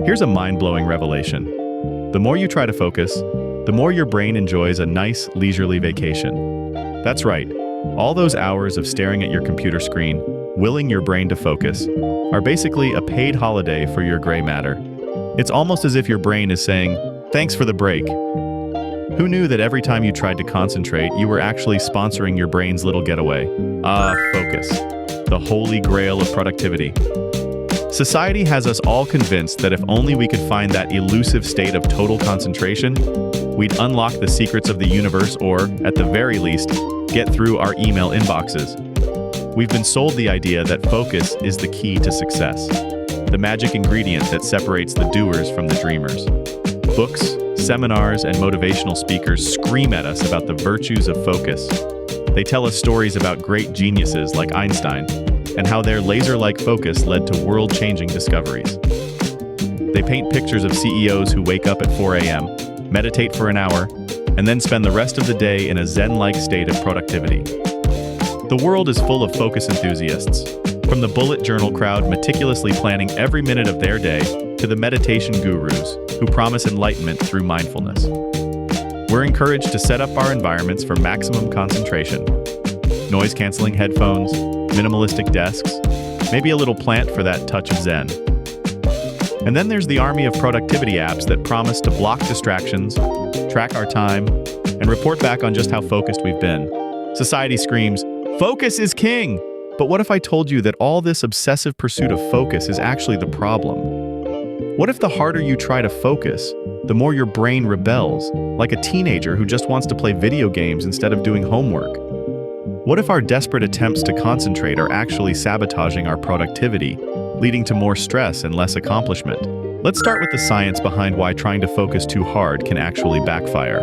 Here's a mind-blowing revelation. The more you try to focus, the more your brain enjoys a nice, leisurely vacation. That's right. All those hours of staring at your computer screen, willing your brain to focus, are basically a paid holiday for your gray matter. It's almost as if your brain is saying, "Thanks for the break." Who knew that every time you tried to concentrate, you were actually sponsoring your brain's little getaway? Focus. The holy grail of productivity. Society has us all convinced that if only we could find that elusive state of total concentration, we'd unlock the secrets of the universe or, at the very least, get through our email inboxes. We've been sold the idea that focus is the key to success, the magic ingredient that separates the doers from the dreamers. Books, seminars, and motivational speakers scream at us about the virtues of focus. They tell us stories about great geniuses like Einstein and how their laser-like focus led to world-changing discoveries. They paint pictures of CEOs who wake up at 4 a.m., meditate for an hour, and then spend the rest of the day in a Zen-like state of productivity. The world is full of focus enthusiasts, from the bullet journal crowd meticulously planning every minute of their day to the meditation gurus who promise enlightenment through mindfulness. We're encouraged to set up our environments for maximum concentration. Noise-canceling headphones, minimalistic desks, maybe a little plant for that touch of Zen. And then there's the army of productivity apps that promise to block distractions, track our time, and report back on just how focused we've been. Society screams, "Focus is king!" But what if I told you that all this obsessive pursuit of focus is actually the problem? What if the harder you try to focus, the more your brain rebels, like a teenager who just wants to play video games instead of doing homework? What if our desperate attempts to concentrate are actually sabotaging our productivity, leading to more stress and less accomplishment? Let's start with the science behind why trying to focus too hard can actually backfire.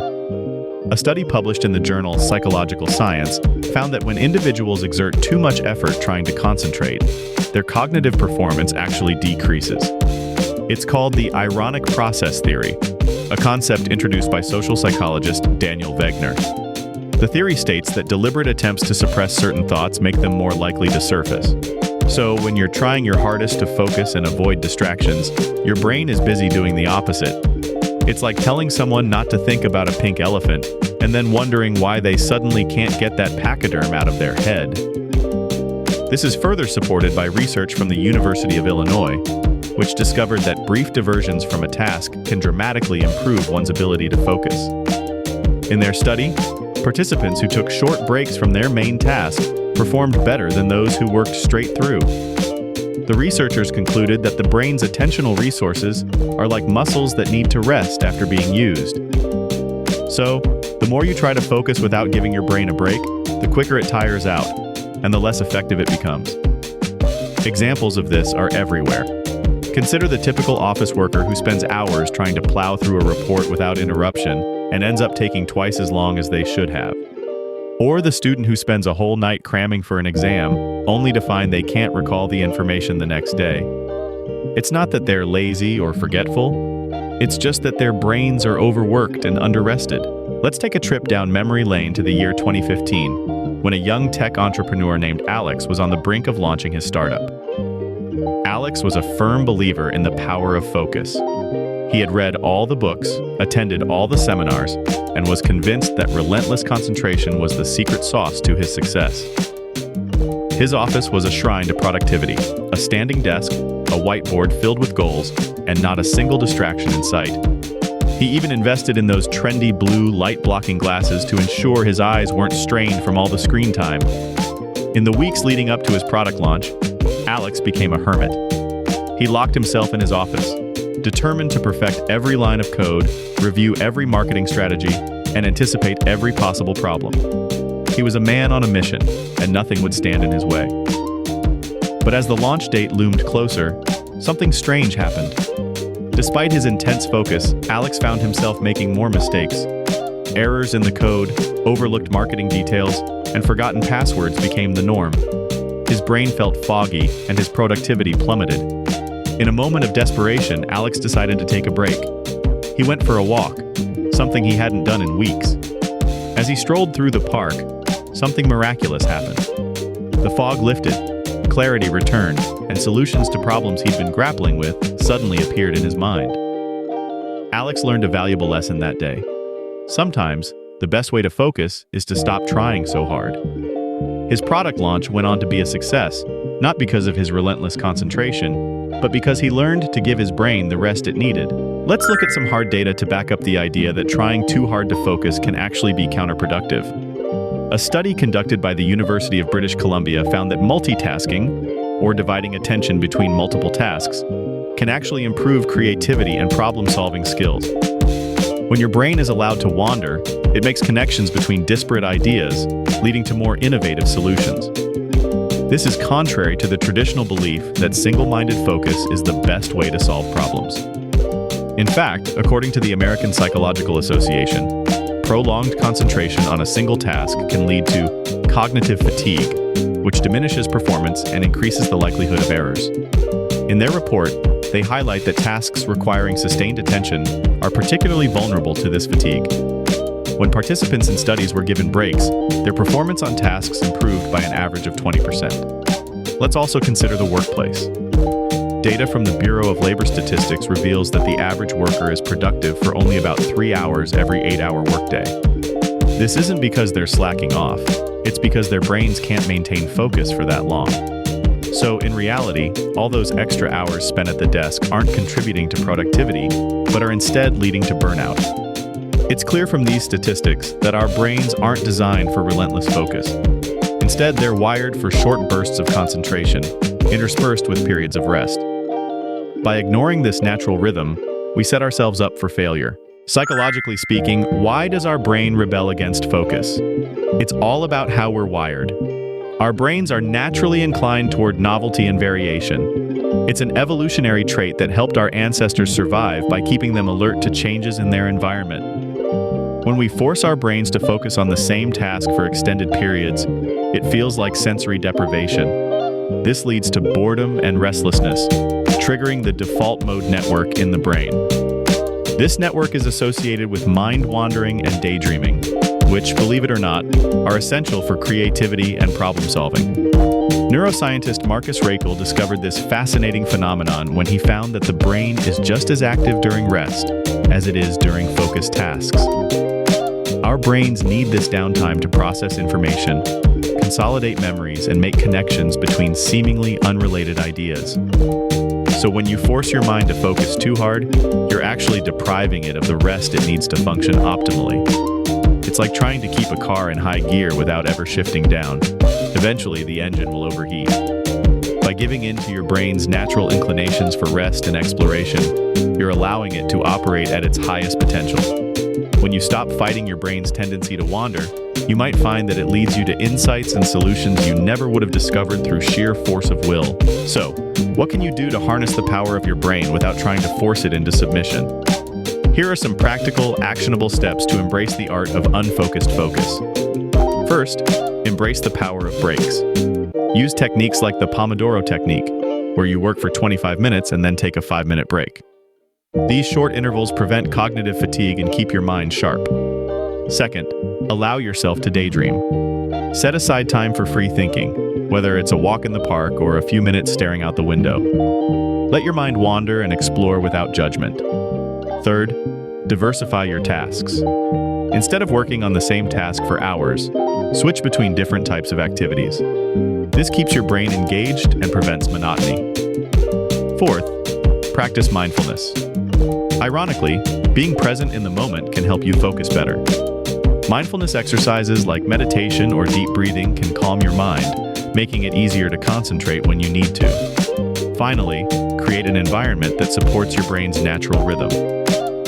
A study published in the journal Psychological Science found that when individuals exert too much effort trying to concentrate, their cognitive performance actually decreases. It's called the ironic process theory, a concept introduced by social psychologist Daniel Wegner. The theory states that deliberate attempts to suppress certain thoughts make them more likely to surface. So when you're trying your hardest to focus and avoid distractions, your brain is busy doing the opposite. It's like telling someone not to think about a pink elephant and then wondering why they suddenly can't get that pachyderm out of their head. This is further supported by research from the University of Illinois, which discovered that brief diversions from a task can dramatically improve one's ability to focus. In their study, participants who took short breaks from their main task performed better than those who worked straight through. The researchers concluded that the brain's attentional resources are like muscles that need to rest after being used. So, the more you try to focus without giving your brain a break, the quicker it tires out, and the less effective it becomes. Examples of this are everywhere. Consider the typical office worker who spends hours trying to plow through a report without interruption and ends up taking twice as long as they should have. Or the student who spends a whole night cramming for an exam, only to find they can't recall the information the next day. It's not that they're lazy or forgetful, it's just that their brains are overworked and underrested. Let's take a trip down memory lane to the year 2015, when a young tech entrepreneur named Alex was on the brink of launching his startup. Alex was a firm believer in the power of focus. He had read all the books, attended all the seminars, and was convinced that relentless concentration was the secret sauce to his success. His office was a shrine to productivity, a standing desk, a whiteboard filled with goals, and not a single distraction in sight. He even invested in those trendy blue light-blocking glasses to ensure his eyes weren't strained from all the screen time. In the weeks leading up to his product launch, Alex became a hermit. He locked himself in his office, determined to perfect every line of code, review every marketing strategy, and anticipate every possible problem. He was a man on a mission, and nothing would stand in his way. But as the launch date loomed closer, something strange happened. Despite his intense focus, Alex found himself making more mistakes. Errors in the code, overlooked marketing details, and forgotten passwords became the norm. His brain felt foggy, and his productivity plummeted. In a moment of desperation, Alex decided to take a break. He went for a walk, something he hadn't done in weeks. As he strolled through the park, something miraculous happened. The fog lifted, clarity returned, and solutions to problems he'd been grappling with suddenly appeared in his mind. Alex learned a valuable lesson that day. Sometimes, the best way to focus is to stop trying so hard. His product launch went on to be a success, not because of his relentless concentration, but because he learned to give his brain the rest it needed. Let's look at some hard data to back up the idea that trying too hard to focus can actually be counterproductive. A study conducted by the University of British Columbia found that multitasking, or dividing attention between multiple tasks, can actually improve creativity and problem-solving skills. When your brain is allowed to wander, it makes connections between disparate ideas, leading to more innovative solutions. This is contrary to the traditional belief that single-minded focus is the best way to solve problems. In fact, according to the American Psychological Association, prolonged concentration on a single task can lead to cognitive fatigue, which diminishes performance and increases the likelihood of errors. In their report, they highlight that tasks requiring sustained attention are particularly vulnerable to this fatigue. When participants in studies were given breaks, their performance on tasks improved by an average of 20%. Let's also consider the workplace. Data from the Bureau of Labor Statistics reveals that the average worker is productive for only about 3 hours every 8-hour workday. This isn't because they're slacking off, it's because their brains can't maintain focus for that long. So, in reality, all those extra hours spent at the desk aren't contributing to productivity, but are instead leading to burnout. It's clear from these statistics that our brains aren't designed for relentless focus. Instead, they're wired for short bursts of concentration, interspersed with periods of rest. By ignoring this natural rhythm, we set ourselves up for failure. Psychologically speaking, why does our brain rebel against focus? It's all about how we're wired. Our brains are naturally inclined toward novelty and variation. It's an evolutionary trait that helped our ancestors survive by keeping them alert to changes in their environment. When we force our brains to focus on the same task for extended periods, it feels like sensory deprivation. This leads to boredom and restlessness, triggering the default mode network in the brain. This network is associated with mind-wandering and daydreaming, which, believe it or not, are essential for creativity and problem-solving. Neuroscientist Marcus Raichle discovered this fascinating phenomenon when he found that the brain is just as active during rest as it is during focused tasks. Our brains need this downtime to process information, consolidate memories, and make connections between seemingly unrelated ideas. So when you force your mind to focus too hard, you're actually depriving it of the rest it needs to function optimally. It's like trying to keep a car in high gear without ever shifting down. Eventually, the engine will overheat. By giving in to your brain's natural inclinations for rest and exploration, you're allowing it to operate at its highest potential. When you stop fighting your brain's tendency to wander, you might find that it leads you to insights and solutions you never would have discovered through sheer force of will. So, what can you do to harness the power of your brain without trying to force it into submission? Here are some practical, actionable steps to embrace the art of unfocused focus. First, embrace the power of breaks. Use techniques like the Pomodoro technique, where you work for 25 minutes and then take a 5-minute break. These short intervals prevent cognitive fatigue and keep your mind sharp. Second, allow yourself to daydream. Set aside time for free thinking, whether it's a walk in the park or a few minutes staring out the window. Let your mind wander and explore without judgment. Third, diversify your tasks. Instead of working on the same task for hours, switch between different types of activities. This keeps your brain engaged and prevents monotony. Fourth, practice mindfulness. Ironically, being present in the moment can help you focus better. Mindfulness exercises like meditation or deep breathing can calm your mind, making it easier to concentrate when you need to. Finally, create an environment that supports your brain's natural rhythm.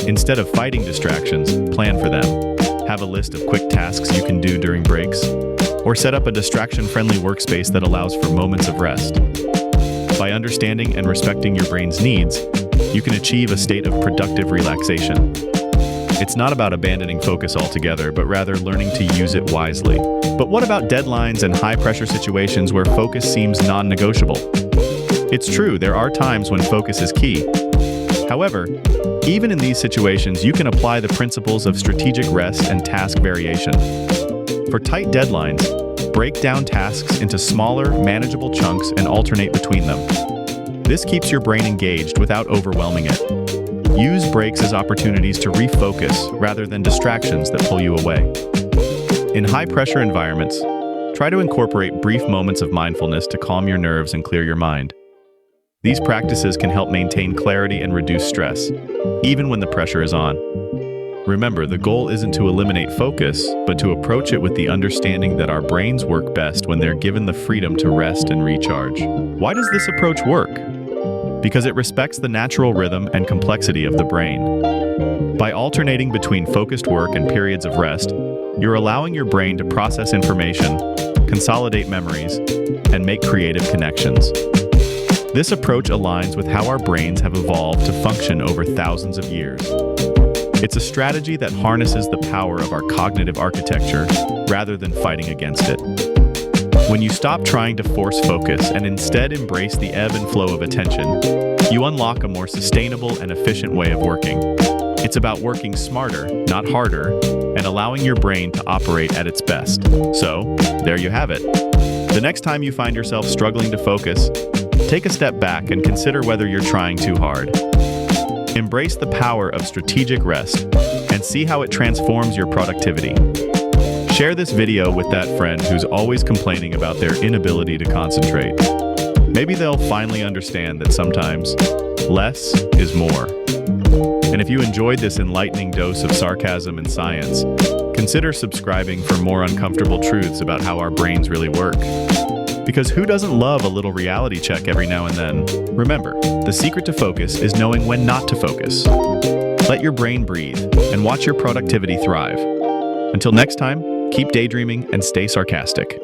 Instead of fighting distractions, plan for them. Have a list of quick tasks you can do during breaks, or set up a distraction-friendly workspace that allows for moments of rest. By understanding and respecting your brain's needs, you can achieve a state of productive relaxation. It's not about abandoning focus altogether, but rather learning to use it wisely. But what about deadlines and high-pressure situations where focus seems non-negotiable? It's true, there are times when focus is key. However, even in these situations, you can apply the principles of strategic rest and task variation. For tight deadlines, break down tasks into smaller, manageable chunks and alternate between them. This keeps your brain engaged without overwhelming it. Use breaks as opportunities to refocus rather than distractions that pull you away. In high-pressure environments, try to incorporate brief moments of mindfulness to calm your nerves and clear your mind. These practices can help maintain clarity and reduce stress, even when the pressure is on. Remember, the goal isn't to eliminate focus, but to approach it with the understanding that our brains work best when they're given the freedom to rest and recharge. Why does this approach work? Because it respects the natural rhythm and complexity of the brain. By alternating between focused work and periods of rest, you're allowing your brain to process information, consolidate memories, and make creative connections. This approach aligns with how our brains have evolved to function over thousands of years. It's a strategy that harnesses the power of our cognitive architecture rather than fighting against it. When you stop trying to force focus and instead embrace the ebb and flow of attention, you unlock a more sustainable and efficient way of working. It's about working smarter, not harder, and allowing your brain to operate at its best. So, there you have it. The next time you find yourself struggling to focus, take a step back and consider whether you're trying too hard. Embrace the power of strategic rest and see how it transforms your productivity. Share this video with that friend who's always complaining about their inability to concentrate. Maybe they'll finally understand that sometimes less is more. And if you enjoyed this enlightening dose of sarcasm and science, consider subscribing for more uncomfortable truths about how our brains really work. Because who doesn't love a little reality check every now and then? Remember, the secret to focus is knowing when not to focus. Let your brain breathe and watch your productivity thrive. Until next time, keep daydreaming and stay sarcastic.